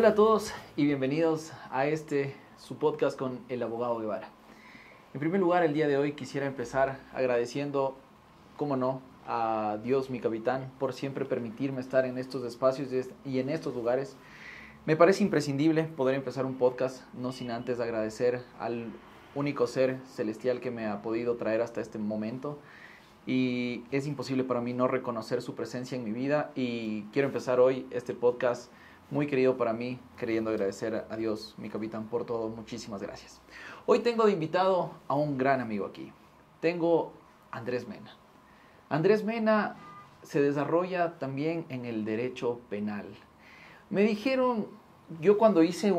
Hola a todos y bienvenidos a su podcast con el abogado Guevara. En primer lugar, el día de hoy quisiera empezar agradeciendo, cómo no, a Dios, mi capitán, por siempre permitirme estar en estos espacios y en estos lugares. Me parece imprescindible poder empezar un podcast, no sin antes agradecer al único ser celestial que me ha podido traer hasta este momento. Y es imposible para mí no reconocer su presencia en mi vida, y quiero empezar hoy este podcast muy querido para mí, queriendo agradecer a Dios, mi capitán, por todo. Muchísimas gracias. Hoy tengo de invitado a un gran amigo aquí. Tengo a Andrés Mena. Andrés Mena se desarrolla también en el derecho penal. Me dijeron, yo cuando hice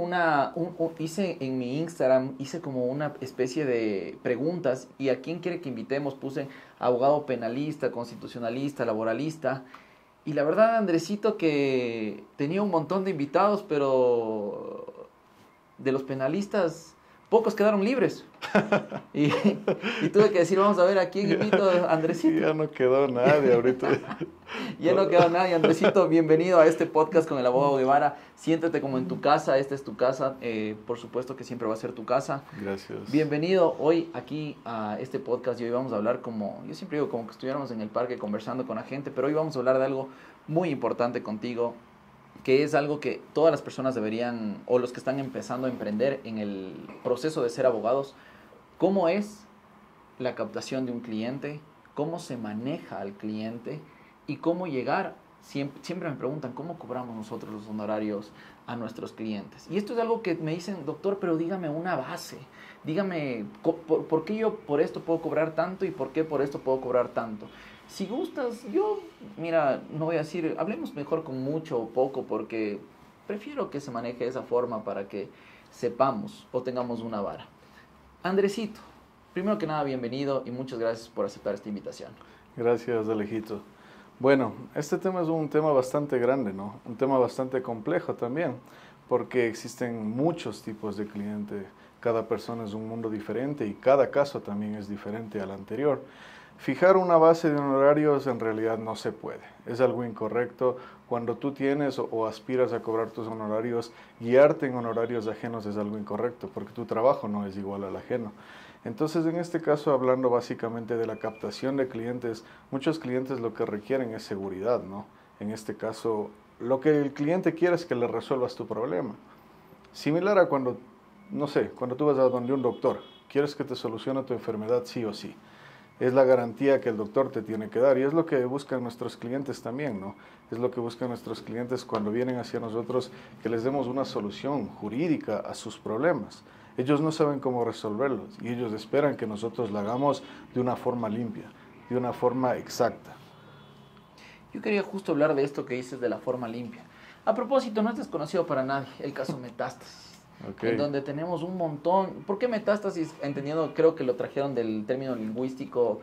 hice en mi Instagram, hice como una especie de preguntas, y a quién quiere que invitemos, puse abogado penalista, constitucionalista, laboralista. Y la verdad, Andresito, que tenía un montón de invitados, pero de los penalistas, pocos quedaron libres. Y tuve que decir, vamos a ver a quién invito, Andresito. Ya no quedó nadie ahorita. Ya no quedó nadie, Andresito. Bienvenido a este podcast con el abogado Guevara. Siéntate como en tu casa, esta es tu casa. Por supuesto que siempre va a ser tu casa. Gracias. Bienvenido hoy aquí a este podcast, y hoy vamos a hablar, como yo siempre digo, como que estuviéramos en el parque conversando con la gente, pero hoy vamos a hablar de algo muy importante contigo, que es algo que todas las personas deberían, o los que están empezando a emprender en el proceso de ser abogados. ¿Cómo es la captación de un cliente? ¿Cómo se maneja al cliente? ¿Y cómo llegar? Siempre me preguntan, ¿cómo cobramos nosotros los honorarios a nuestros clientes? Y esto es algo que me dicen, doctor, pero dígame una base. Dígame, ¿por qué yo por esto puedo cobrar tanto y por qué por esto puedo cobrar tanto? Si gustas, mira, no voy a decir, hablemos mejor con mucho o poco, porque prefiero que se maneje de esa forma para que sepamos o tengamos una vara. Andresito, primero que nada, bienvenido y muchas gracias por aceptar esta invitación. Gracias, Alejito. Bueno, este tema es un tema bastante grande, ¿no? Un tema bastante complejo también, porque existen muchos tipos de cliente. Cada persona es un mundo diferente y cada caso también es diferente al anterior. Fijar una base de honorarios en realidad no se puede, es algo incorrecto. Cuando tú tienes o aspiras a cobrar tus honorarios, guiarte en honorarios ajenos es algo incorrecto, porque tu trabajo no es igual al ajeno. Entonces, en este caso, hablando básicamente de la captación de clientes, muchos clientes lo que requieren es seguridad, ¿no? En este caso, lo que el cliente quiere es que le resuelvas tu problema. Similar a cuando, no sé, cuando tú vas a donde un doctor, quieres que te solucione tu enfermedad sí o sí. Es la garantía que el doctor te tiene que dar, y es lo que buscan nuestros clientes también, ¿no? Es lo que buscan nuestros clientes cuando vienen hacia nosotros, que les demos una solución jurídica a sus problemas. Ellos no saben cómo resolverlos y ellos esperan que nosotros lo hagamos de una forma limpia, de una forma exacta. Yo quería justo hablar de esto que dices de la forma limpia. A propósito, no es desconocido para nadie el caso Metástasis. Okay. En donde tenemos un montón. ¿Por qué metástasis? Entendiendo, creo que lo trajeron del término lingüístico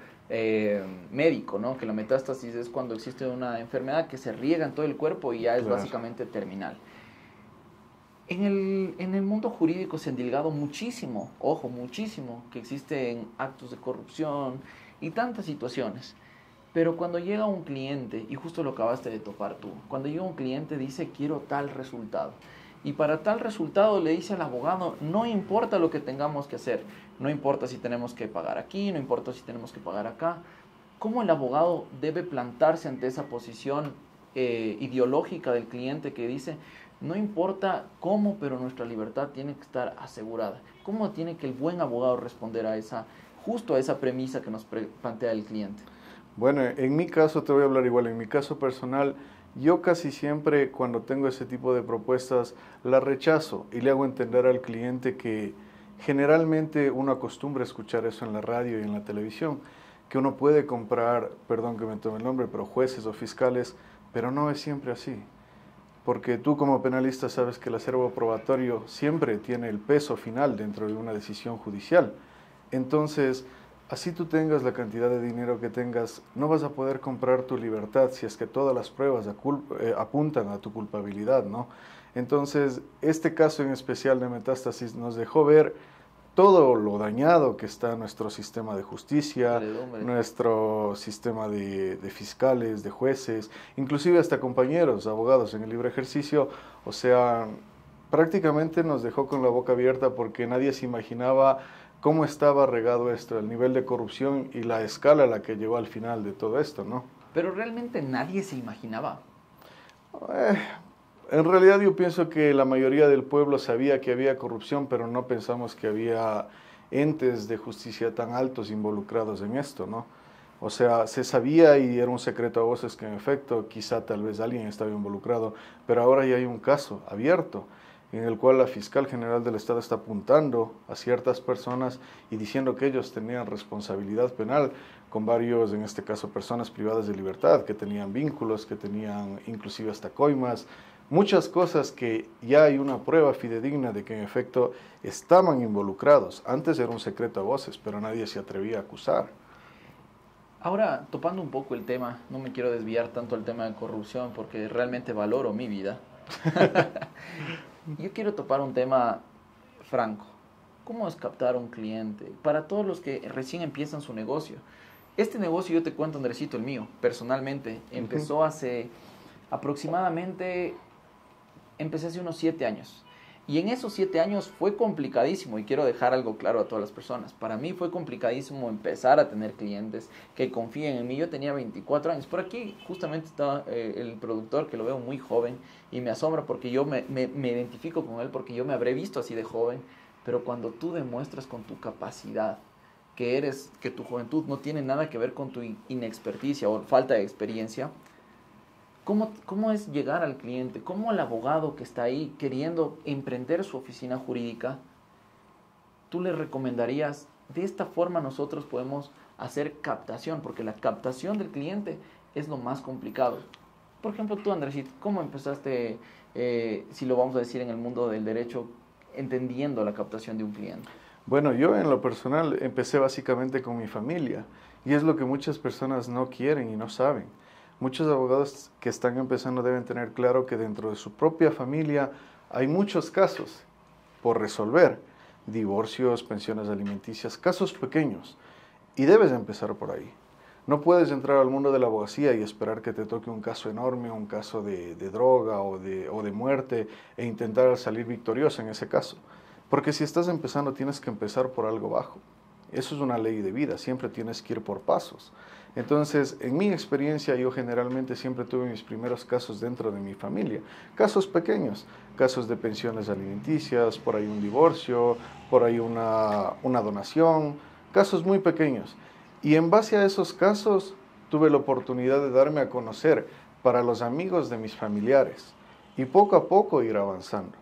médico, ¿no? Que la metástasis es cuando existe una enfermedad que se riega en todo el cuerpo y ya es básicamente terminal. En el mundo jurídico se ha endilgado muchísimo, ojo, muchísimo, que existen actos de corrupción y tantas situaciones. Pero cuando llega un cliente, y justo lo acabaste de topar tú, cuando llega un cliente dice quiero tal resultado. Y para tal resultado le dice al abogado, no importa lo que tengamos que hacer, no importa si tenemos que pagar aquí, no importa si tenemos que pagar acá. ¿Cómo el abogado debe plantarse ante esa posición ideológica del cliente que dice, no importa cómo, pero nuestra libertad tiene que estar asegurada? ¿Cómo tiene que el buen abogado responder justo a esa premisa que nos plantea el cliente? Bueno, en mi caso te voy a hablar igual, en mi caso personal, yo casi siempre cuando tengo ese tipo de propuestas las rechazo y le hago entender al cliente que generalmente uno acostumbra a escuchar eso en la radio y en la televisión, que uno puede comprar, perdón que me tome el nombre, pero jueces o fiscales, pero no es siempre así. Porque tú como penalista sabes que el acervo probatorio siempre tiene el peso final dentro de una decisión judicial. Entonces, así tú tengas la cantidad de dinero que tengas, no vas a poder comprar tu libertad si es que todas las pruebas apuntan a tu culpabilidad, ¿no? Entonces, este caso en especial de Metástasis nos dejó ver todo lo dañado que está nuestro sistema de justicia, nuestro sistema de fiscales, de jueces, inclusive hasta compañeros, abogados en el libre ejercicio. O sea, prácticamente nos dejó con la boca abierta porque nadie se imaginaba cómo estaba regado esto, el nivel de corrupción y la escala a la que llegó al final de todo esto, ¿no? Pero realmente nadie se imaginaba. Eh, en realidad yo pienso que la mayoría del pueblo sabía que había corrupción, pero no pensamos que había entes de justicia tan altos involucrados en esto, ¿no? O sea, se sabía y era un secreto a voces que en efecto quizá tal vez alguien estaba involucrado, pero ahora ya hay un caso abierto en el cual la fiscal general del Estado está apuntando a ciertas personas y diciendo que ellos tenían responsabilidad penal con varios, en este caso, personas privadas de libertad, que tenían vínculos, que tenían inclusive hasta coimas, muchas cosas que ya hay una prueba fidedigna de que en efecto estaban involucrados. Antes era un secreto a voces, pero nadie se atrevía a acusar. Ahora, topando un poco el tema, no me quiero desviar tanto al tema de corrupción porque realmente valoro mi vida. Yo quiero topar un tema franco. ¿Cómo es captar un cliente? Para todos los que recién empiezan su negocio. Este negocio, yo te cuento, Andresito, el mío, personalmente, empezó hace aproximadamente, empecé hace unos 7 años. Y en esos 7 años fue complicadísimo, y quiero dejar algo claro a todas las personas. Para mí fue complicadísimo empezar a tener clientes que confíen en mí. Yo tenía 24 años. Por aquí justamente está el productor, que lo veo muy joven, y me asombra porque yo me identifico con él, porque yo me habré visto así de joven. Pero cuando tú demuestras con tu capacidad que tu juventud no tiene nada que ver con tu inexperticia o falta de experiencia, ¿cómo es llegar al cliente? ¿Cómo el abogado que está ahí queriendo emprender su oficina jurídica, tú le recomendarías, de esta forma nosotros podemos hacer captación? Porque la captación del cliente es lo más complicado. Por ejemplo, tú, Andresito, ¿cómo empezaste, si lo vamos a decir en el mundo del derecho, entendiendo la captación de un cliente? Bueno, yo en lo personal empecé básicamente con mi familia y es lo que muchas personas no quieren y no saben. Muchos abogados que están empezando deben tener claro que dentro de su propia familia hay muchos casos por resolver, divorcios, pensiones alimenticias, casos pequeños, y debes empezar por ahí. No puedes entrar al mundo de la abogacía y esperar que te toque un caso enorme, un caso de droga o de muerte e intentar salir victorioso en ese caso. Porque si estás empezando tienes que empezar por algo bajo. Eso es una ley de vida, siempre tienes que ir por pasos. Entonces, en mi experiencia, yo generalmente siempre tuve mis primeros casos dentro de mi familia. Casos pequeños, casos de pensiones alimenticias, por ahí un divorcio, por ahí una donación, casos muy pequeños. Y en base a esos casos, tuve la oportunidad de darme a conocer para los amigos de mis familiares y poco a poco ir avanzando.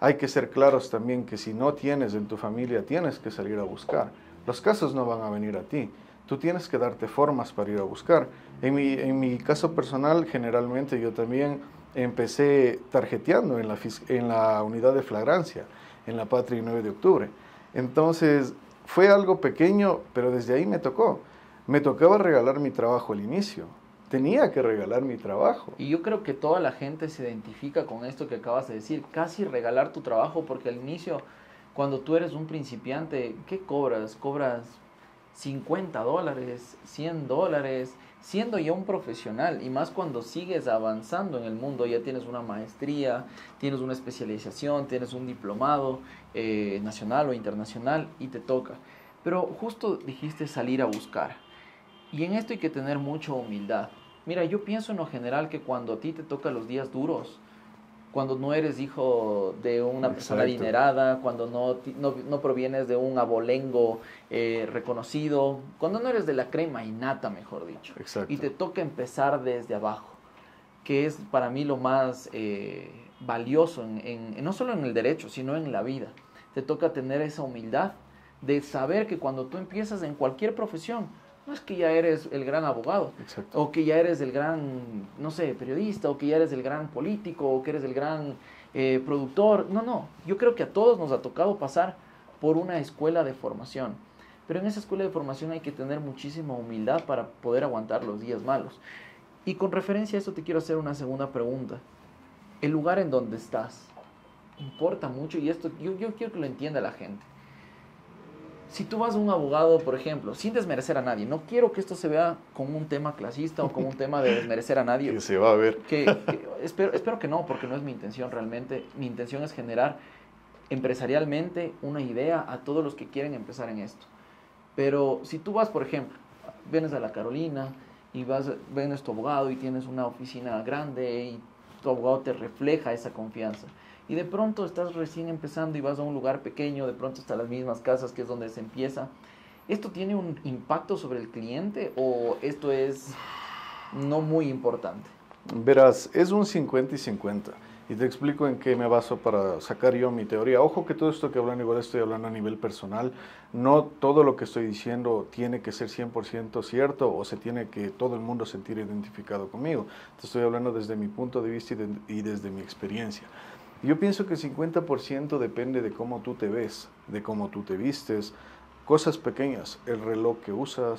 Hay que ser claros también que si no tienes en tu familia, tienes que salir a buscar. Los casos no van a venir a ti. Tú tienes que darte formas para ir a buscar. En mi caso personal, generalmente yo también empecé tarjeteando en la unidad de flagrancia, en la Patria y 9 de octubre. Entonces, fue algo pequeño, pero desde ahí me tocó. Me tocaba regalar mi trabajo al inicio. Tenía que regalar mi trabajo. Y yo creo que toda la gente se identifica con esto que acabas de decir, casi regalar tu trabajo, porque al inicio, cuando tú eres un principiante, ¿qué cobras? Cobras $50, $100, siendo ya un profesional, y más cuando sigues avanzando en el mundo, ya tienes una maestría, tienes una especialización, tienes un diplomado nacional o internacional, y te toca. Pero justo dijiste salir a buscar. Y en esto hay que tener mucha humildad. Mira, yo pienso en lo general que cuando a ti te tocan los días duros, cuando no eres hijo de una persona adinerada, cuando no provienes de un abolengo reconocido, cuando no eres de la crema innata, mejor dicho, y te toca empezar desde abajo, que es para mí lo más valioso, no solo en el derecho, sino en la vida. Te toca tener esa humildad de saber que cuando tú empiezas en cualquier profesión, no es que ya eres el gran abogado, o que ya eres el gran, no sé, periodista, o que ya eres el gran político, o que eres el gran productor. No, yo creo que a todos nos ha tocado pasar por una escuela de formación. Pero en esa escuela de formación hay que tener muchísima humildad para poder aguantar los días malos. Y con referencia a eso te quiero hacer una segunda pregunta. El lugar en donde estás importa mucho, y esto yo quiero que lo entienda la gente. si tú vas a un abogado, por ejemplo, sin desmerecer a nadie, no quiero que esto se vea como un tema clasista o como un tema de desmerecer a nadie. Que se va a ver. Espero que no, porque no es mi intención realmente. Mi intención es generar empresarialmente una idea a todos los que quieren empezar en esto. Pero si tú vas, por ejemplo, vienes a la Carolina y vienes tu abogado y tienes una oficina grande y tu abogado te refleja esa confianza. Y de pronto estás recién empezando y vas a un lugar pequeño, de pronto están las mismas casas que es donde se empieza. ¿Esto tiene un impacto sobre el cliente o esto es no muy importante? Verás, es un 50 y 50. Y te explico en qué me baso para sacar yo mi teoría. Ojo que todo esto que hablan igual estoy hablando a nivel personal. No todo lo que estoy diciendo tiene que ser 100% cierto o se tiene que todo el mundo sentir identificado conmigo. Te estoy hablando desde mi punto de vista y desde mi experiencia. Yo pienso que el 50% depende de cómo tú te ves, de cómo tú te vistes, cosas pequeñas, el reloj que usas.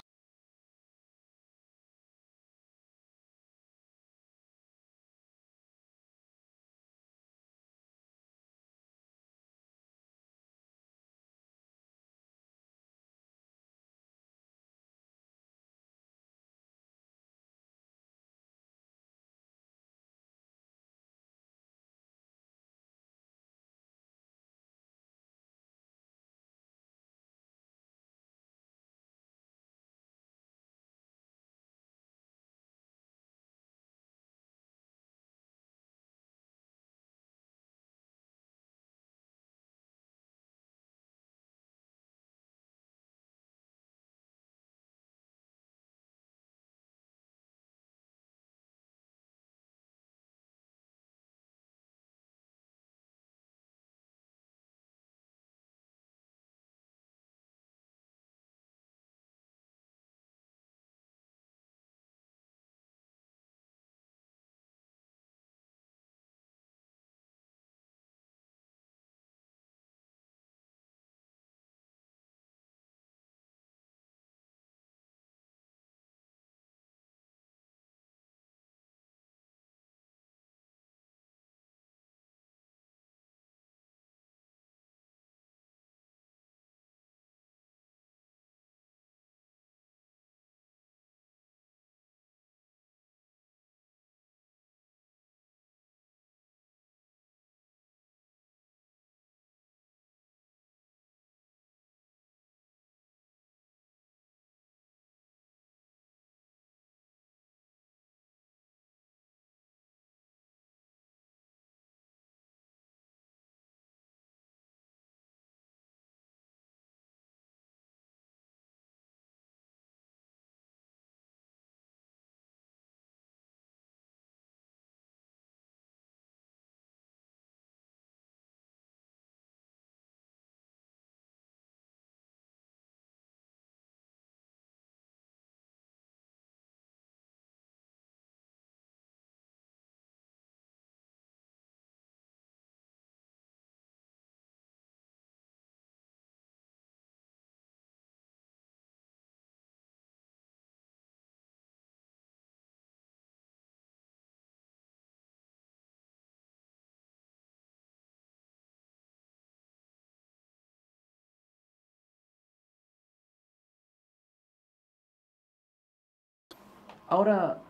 Ahora,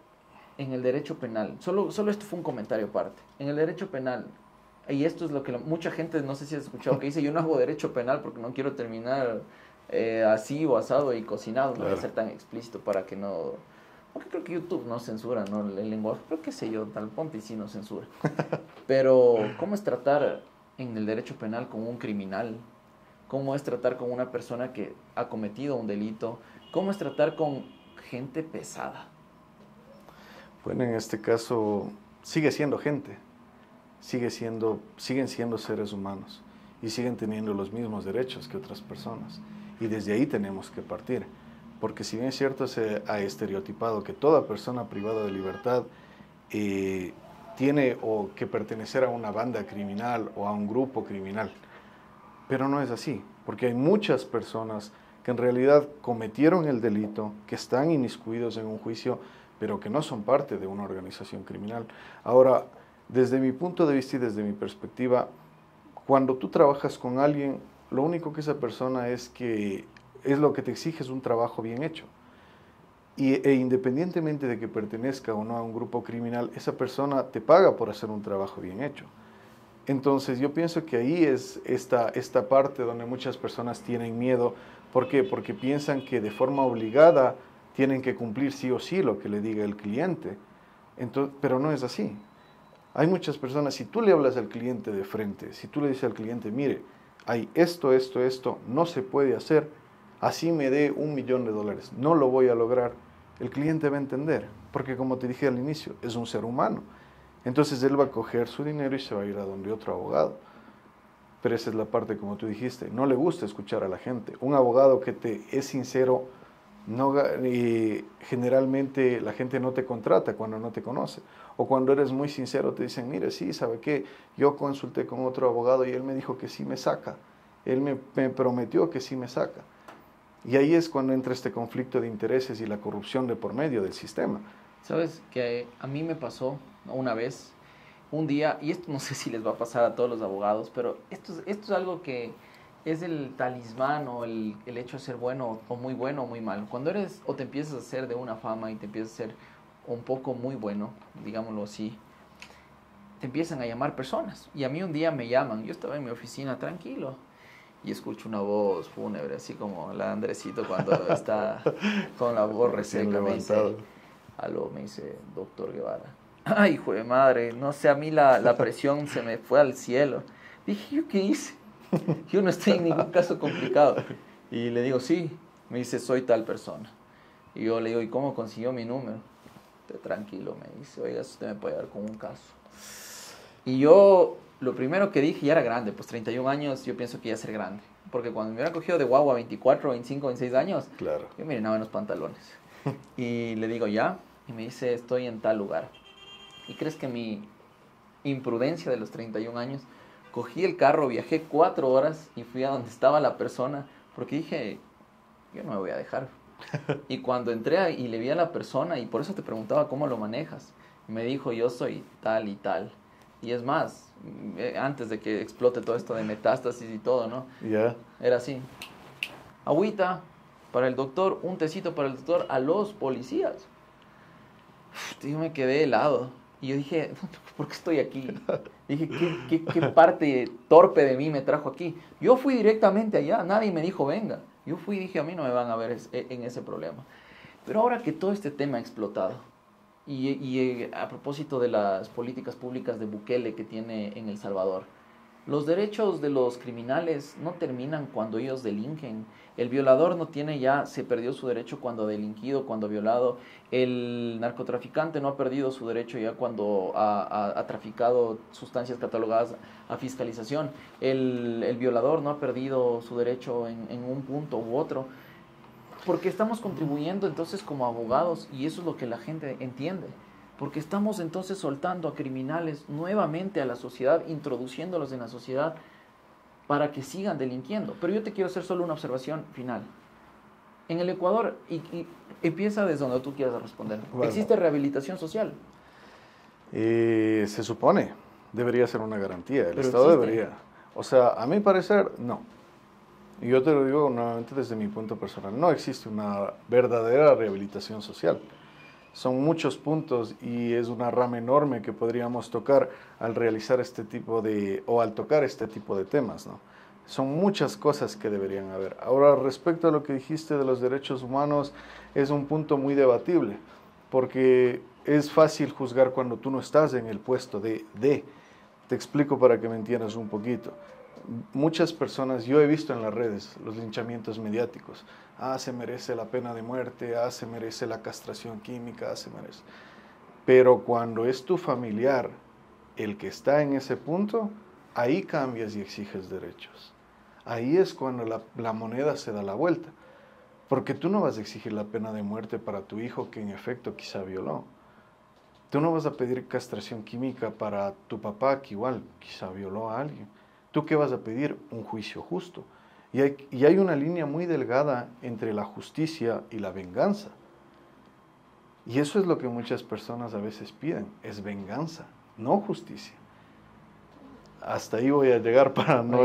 en el derecho penal, solo esto fue un comentario aparte. En el derecho penal, y esto es lo que mucha gente, no sé si has escuchado, que dice, yo no hago derecho penal porque no quiero terminar así o asado y cocinado, no voy a ser tan explícito para que no... Porque creo que YouTube no censura, ¿no? El lenguaje, pero qué sé yo, tal Ponte sí no censura. Pero, ¿cómo es tratar en el derecho penal con un criminal? ¿Cómo es tratar con una persona que ha cometido un delito? ¿Cómo es tratar con gente pesada? Bueno, en este caso sigue siendo gente, siguen siendo seres humanos y siguen teniendo los mismos derechos que otras personas. Y desde ahí tenemos que partir, porque si bien es cierto se ha estereotipado que toda persona privada de libertad tiene o que pertenecer a una banda criminal o a un grupo criminal, pero no es así, porque hay muchas personas que en realidad cometieron el delito, que están inmiscuidos en un juicio, pero que no son parte de una organización criminal. Ahora, desde mi punto de vista y desde mi perspectiva, cuando tú trabajas con alguien, lo único que esa persona es lo que te exige es un trabajo bien hecho. E independientemente de que pertenezca o no a un grupo criminal, esa persona te paga por hacer un trabajo bien hecho. Entonces yo pienso que ahí es esta parte donde muchas personas tienen miedo. ¿Por qué? Porque piensan que de forma obligada tienen que cumplir sí o sí lo que le diga el cliente. Entonces, pero no es así. Hay muchas personas, si tú le hablas al cliente de frente, si tú le dices al cliente, mire, hay esto, no se puede hacer, así me dé $1.000.000, no lo voy a lograr, el cliente va a entender, porque como te dije al inicio, es un ser humano. Entonces él va a coger su dinero y se va a ir a donde otro abogado. Pero esa es la parte, como tú dijiste, no le gusta escuchar a la gente. Un abogado que te es sincero, generalmente la gente no te contrata cuando no te conoce. O cuando eres muy sincero te dicen, mire, sí, ¿sabe qué? Yo consulté con otro abogado y él me dijo que sí me saca. Él me prometió que sí me saca. Y ahí es cuando entra este conflicto de intereses y la corrupción de por medio del sistema. Sabes que a mí me pasó una vez, un día, y esto no sé si les va a pasar a todos los abogados, pero esto es algo que es el talismán o el hecho de ser bueno o muy malo. Cuando eres o te empiezas a hacer de una fama y te empiezas a ser un poco muy bueno, digámoslo así, te empiezan a llamar personas. Y a mí un día me llaman, yo estaba en mi oficina tranquilo y escucho una voz fúnebre, así como la de Andresito cuando está con la voz reseca, me dice, aló, me dice, doctor Guevara. Ay, hijo de madre, no sé, a mí la presión se me fue al cielo. Dije, ¿yo qué hice? Yo no estoy en ningún caso complicado. Y le digo, sí. Me dice, soy tal persona. Y yo le digo, ¿y cómo consiguió mi número? Tranquilo, me dice, oiga, usted me puede dar con un caso. Y yo, lo primero que dije, ya era grande, pues 31 años, yo pienso que ya ser grande. Porque cuando me hubiera cogido de guagua 24, 25, 26 años, claro, yo me llenaba en los pantalones. Y le digo, ya. Y me dice, estoy en tal lugar. ¿Y crees que mi imprudencia de los 31 años, cogí el carro, viajé 4 horas y fui a donde estaba la persona, porque dije, yo no me voy a dejar. Y cuando entré y le vi a la persona, y por eso te preguntaba cómo lo manejas, me dijo, yo soy tal y tal. Y es más, antes de que explote todo esto de metástasis y todo, ¿no? Yeah. Era así. Agüita para el doctor, un tecito para el doctor, a los policías. Yo me quedé helado. Y yo dije, ¿por qué estoy aquí? Dije, ¿qué parte torpe de mí me trajo aquí? Yo fui directamente allá, nadie me dijo, venga. Yo fui y dije, a mí no me van a ver en ese problema. Pero ahora que todo este tema ha explotado, y a propósito de las políticas públicas de Bukele que tiene en El Salvador, los derechos de los criminales no terminan cuando ellos delinquen. El violador no tiene ya, se perdió su derecho cuando ha delinquido, cuando ha violado. El narcotraficante no ha perdido su derecho ya cuando ha traficado sustancias catalogadas a fiscalización. El violador no ha perdido su derecho en un punto u otro. Porque estamos contribuyendo entonces como abogados, y eso es lo que la gente entiende. Porque estamos entonces soltando a criminales nuevamente a la sociedad, introduciéndolos en la sociedad para que sigan delinquiendo. Pero yo te quiero hacer solo una observación final. En el Ecuador, y empieza desde donde tú quieras responder, bueno, ¿existe rehabilitación social? Se supone, debería ser una garantía, el Pero Estado existe. debería. O sea, a mi parecer, no. Y yo te lo digo nuevamente desde mi punto personal, no existe una verdadera rehabilitación social. Son muchos puntos y es una rama enorme que podríamos tocar al realizar este tipo de, o al tocar este tipo de temas, ¿no? Son muchas cosas que deberían haber. Ahora, respecto a lo que dijiste de los derechos humanos, es un punto muy debatible, porque es fácil juzgar cuando tú no estás en el puesto de. Te explico para que me entiendas un poquito. Muchas personas, yo he visto en las redes los linchamientos mediáticos. Se merece la pena de muerte, se merece la castración química, se merece. Pero cuando es tu familiar el que está en ese punto, ahí cambias y exiges derechos. Ahí es cuando la moneda se da la vuelta. Porque tú no vas a exigir la pena de muerte para tu hijo que en efecto quizá violó. Tú no vas a pedir castración química para tu papá que igual quizá violó a alguien. ¿Tú qué vas a pedir? Un juicio justo. Y hay una línea muy delgada entre la justicia y la venganza. Y eso es lo que muchas personas a veces piden, es venganza, no justicia. Hasta ahí voy a llegar para no...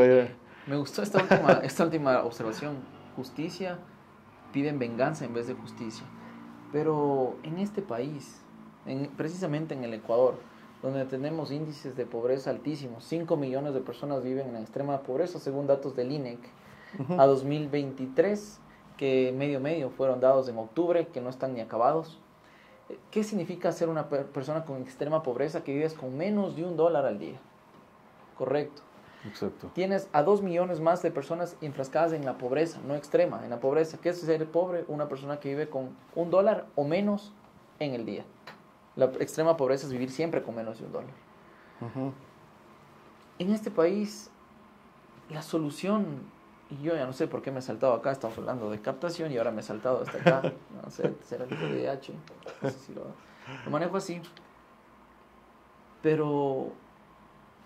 Me gustó esta última observación. Justicia, piden venganza en vez de justicia. Pero en este país, precisamente en el Ecuador, donde tenemos índices de pobreza altísimos, 5 millones de personas viven en la extrema pobreza, según datos del INEC, a 2023, que medio fueron dados en octubre, que no están ni acabados. ¿Qué significa ser una persona con extrema pobreza que vives con menos de $1 al día? Correcto. Exacto. Tienes a 2 millones más de personas enfrascadas en la pobreza, no extrema, en la pobreza. ¿Qué es ser pobre? Una persona que vive con $1 o menos en el día. La extrema pobreza es vivir siempre con menos de $1. En este país, la solución, y yo ya no sé por qué me he saltado acá, estamos hablando de captación y ahora me he saltado hasta acá, no sé, será el IDH, no sé si lo manejo así, pero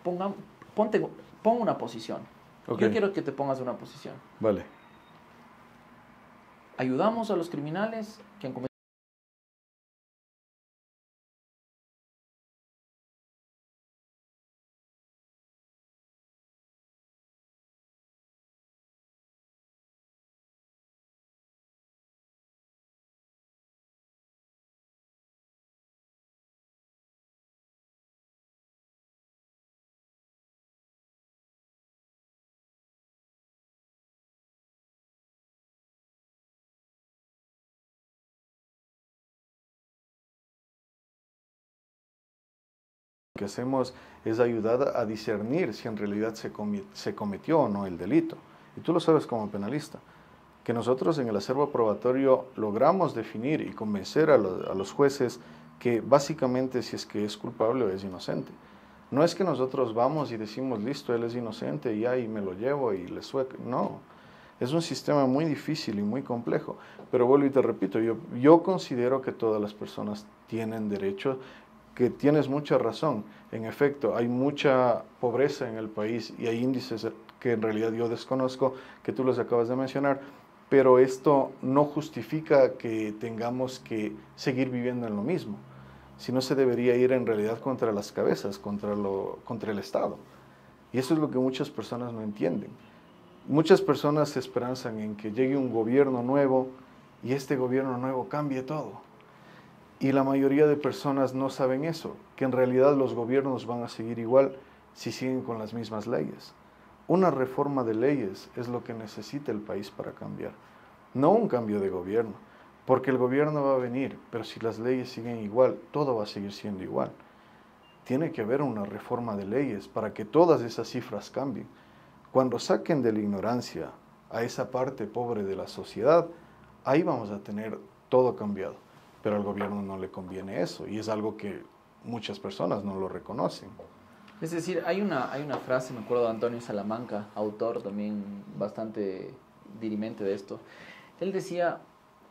pon una posición. Okay. Yo quiero que te pongas una posición. Vale. Ayudamos a los criminales que han cometido. Lo que hacemos es ayudar a discernir si en realidad se cometió o no el delito. Y tú lo sabes como penalista, que nosotros en el acervo probatorio logramos definir y convencer a los jueces que básicamente si es que es culpable o es inocente. No es que nosotros vamos y decimos, listo, él es inocente y ahí me lo llevo y le sueco. No, es un sistema muy difícil y muy complejo. Pero vuelvo y te repito, yo considero que todas las personas tienen derecho, que tienes mucha razón. En efecto, hay mucha pobreza en el país y hay índices que en realidad yo desconozco, que tú los acabas de mencionar, pero esto no justifica que tengamos que seguir viviendo en lo mismo, sino se debería ir en realidad contra las cabezas, contra el Estado. Y eso es lo que muchas personas no entienden. Muchas personas se esperanzan en que llegue un gobierno nuevo y este gobierno nuevo cambie todo. Y la mayoría de personas no saben eso, que en realidad los gobiernos van a seguir igual si siguen con las mismas leyes. Una reforma de leyes es lo que necesita el país para cambiar, no un cambio de gobierno, porque el gobierno va a venir, pero si las leyes siguen igual, todo va a seguir siendo igual. Tiene que haber una reforma de leyes para que todas esas cifras cambien. Cuando saquen de la ignorancia a esa parte pobre de la sociedad, ahí vamos a tener todo cambiado. Pero al gobierno no le conviene eso y es algo que muchas personas no lo reconocen. Es decir, hay una frase, me acuerdo de Antonio Salamanca, autor también bastante dirimente de esto. Él decía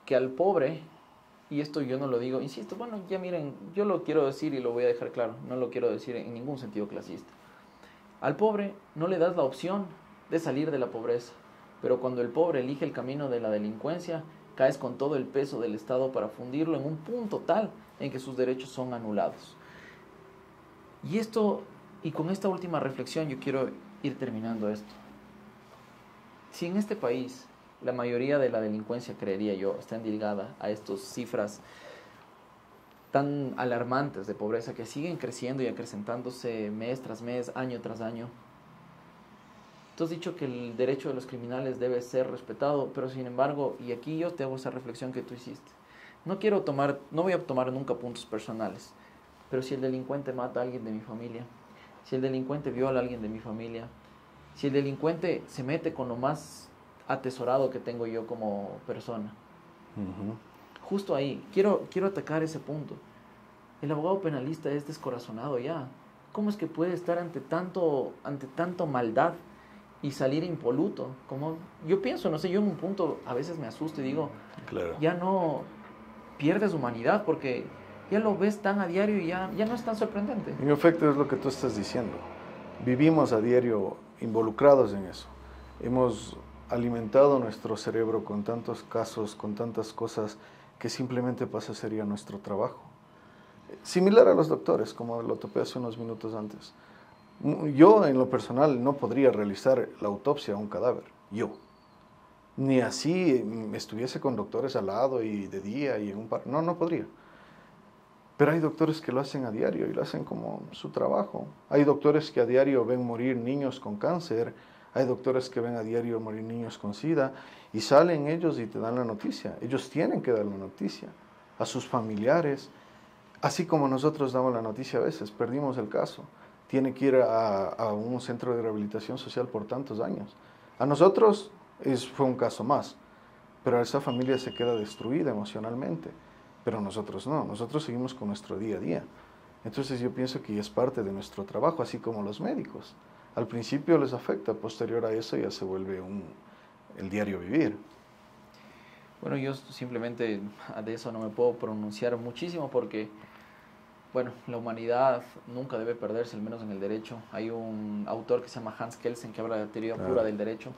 que al pobre, y esto yo no lo digo, insisto, bueno, ya miren, yo lo quiero decir y lo voy a dejar claro, no lo quiero decir en ningún sentido clasista. Al pobre no le das la opción de salir de la pobreza, pero cuando el pobre elige el camino de la delincuencia, caes con todo el peso del Estado para fundirlo en un punto tal en que sus derechos son anulados. Y con esta última reflexión yo quiero ir terminando esto. Si en este país la mayoría de la delincuencia, creería yo, está endilgada a estas cifras tan alarmantes de pobreza que siguen creciendo y acrecentándose mes tras mes, año tras año, tú has dicho que el derecho de los criminales debe ser respetado, pero sin embargo, y aquí yo te hago esa reflexión que tú hiciste, no voy a tomar nunca puntos personales, pero si el delincuente mata a alguien de mi familia, si el delincuente viola a alguien de mi familia, si el delincuente se mete con lo más atesorado que tengo yo como persona, justo ahí, quiero atacar ese punto. El abogado penalista es descorazonado ya. ¿Cómo es que puede estar ante tanto maldad y salir impoluto? Como yo pienso, no sé, yo en un punto a veces me asusto y digo, claro, ya no pierdes humanidad porque ya lo ves tan a diario y ya no es tan sorprendente. En efecto, es lo que tú estás diciendo. Vivimos a diario involucrados en eso. Hemos alimentado nuestro cerebro con tantos casos, con tantas cosas, que simplemente pasa sería nuestro trabajo. Similar a los doctores, como lo topé hace unos minutos antes. Yo, en lo personal, no podría realizar la autopsia a un cadáver, yo. Ni así estuviese con doctores al lado y de día y en un par. No, no podría. Pero hay doctores que lo hacen a diario y lo hacen como su trabajo. Hay doctores que a diario ven morir niños con cáncer, hay doctores que ven a diario morir niños con SIDA y salen ellos y te dan la noticia. Ellos tienen que dar la noticia a sus familiares, así como nosotros damos la noticia a veces, perdimos el caso. Tiene que ir a un centro de rehabilitación social por tantos años. A nosotros fue un caso más, pero esa familia se queda destruida emocionalmente. Pero nosotros no, nosotros seguimos con nuestro día a día. Entonces yo pienso que es parte de nuestro trabajo, así como los médicos. Al principio les afecta, posterior a eso ya se vuelve el diario vivir. Bueno, yo simplemente de eso no me puedo pronunciar muchísimo porque, bueno, la humanidad nunca debe perderse, al menos en el derecho. Hay un autor que se llama Hans Kelsen que habla de la teoría pura del derecho.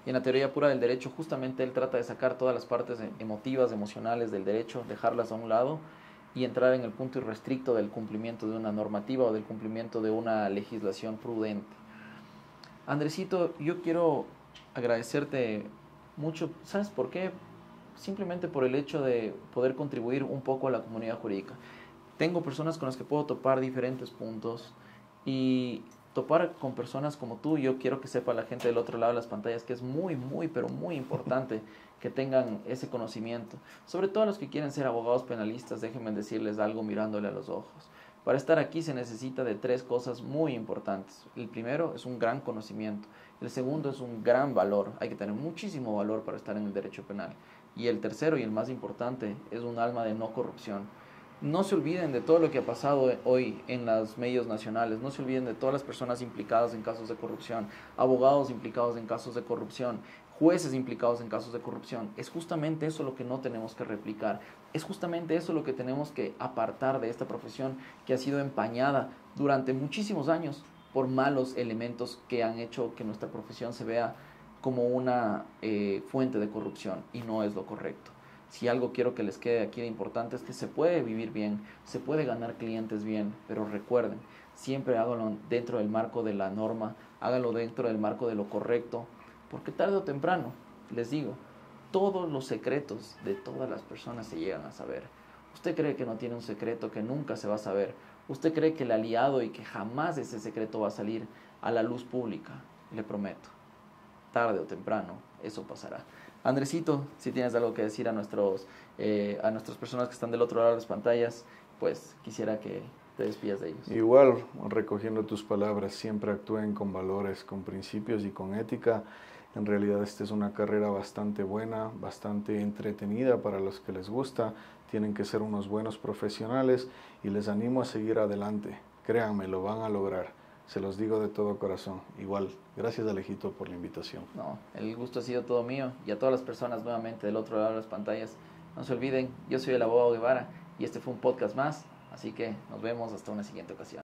Y en la teoría pura del derecho justamente él trata de sacar todas las partes emotivas, emocionales del derecho, dejarlas a un lado y entrar en el punto irrestricto del cumplimiento de una normativa o del cumplimiento de una legislación prudente. Andresito, yo quiero agradecerte mucho. ¿Sabes por qué? Simplemente por el hecho de poder contribuir un poco a la comunidad jurídica. Tengo personas con las que puedo topar diferentes puntos y topar con personas como tú, yo quiero que sepa la gente del otro lado de las pantallas que es muy, muy, pero muy importante que tengan ese conocimiento. Sobre todo los que quieren ser abogados penalistas, déjenme decirles algo mirándole a los ojos. Para estar aquí se necesita de 3 cosas muy importantes. El primero es un gran conocimiento. El segundo es un gran valor. Hay que tener muchísimo valor para estar en el derecho penal. Y el tercero y el más importante es un alma de no corrupción. No se olviden de todo lo que ha pasado hoy en los medios nacionales, no se olviden de todas las personas implicadas en casos de corrupción, abogados implicados en casos de corrupción, jueces implicados en casos de corrupción. Es justamente eso lo que no tenemos que replicar, es justamente eso lo que tenemos que apartar de esta profesión que ha sido empañada durante muchísimos años por malos elementos que han hecho que nuestra profesión se vea como una fuente de corrupción y no es lo correcto. Si algo quiero que les quede aquí de importante es que se puede vivir bien, se puede ganar clientes bien, pero recuerden, siempre háganlo dentro del marco de la norma, háganlo dentro del marco de lo correcto, porque tarde o temprano, les digo, todos los secretos de todas las personas se llegan a saber. Usted cree que no tiene un secreto que nunca se va a saber, usted cree que el aliado y que jamás ese secreto va a salir a la luz pública, le prometo, tarde o temprano eso pasará. Andresito, si tienes algo que decir a nuestras personas que están del otro lado de las pantallas, pues quisiera que te despidas de ellos. Igual, recogiendo tus palabras, siempre actúen con valores, con principios y con ética. En realidad esta es una carrera bastante buena, bastante entretenida para los que les gusta. Tienen que ser unos buenos profesionales y les animo a seguir adelante. Créanme, lo van a lograr. Se los digo de todo corazón. Igual, gracias Alejito por la invitación. No, el gusto ha sido todo mío y a todas las personas nuevamente del otro lado de las pantallas. No se olviden, yo soy el abogado Guevara y este fue un podcast más, así que nos vemos hasta una siguiente ocasión.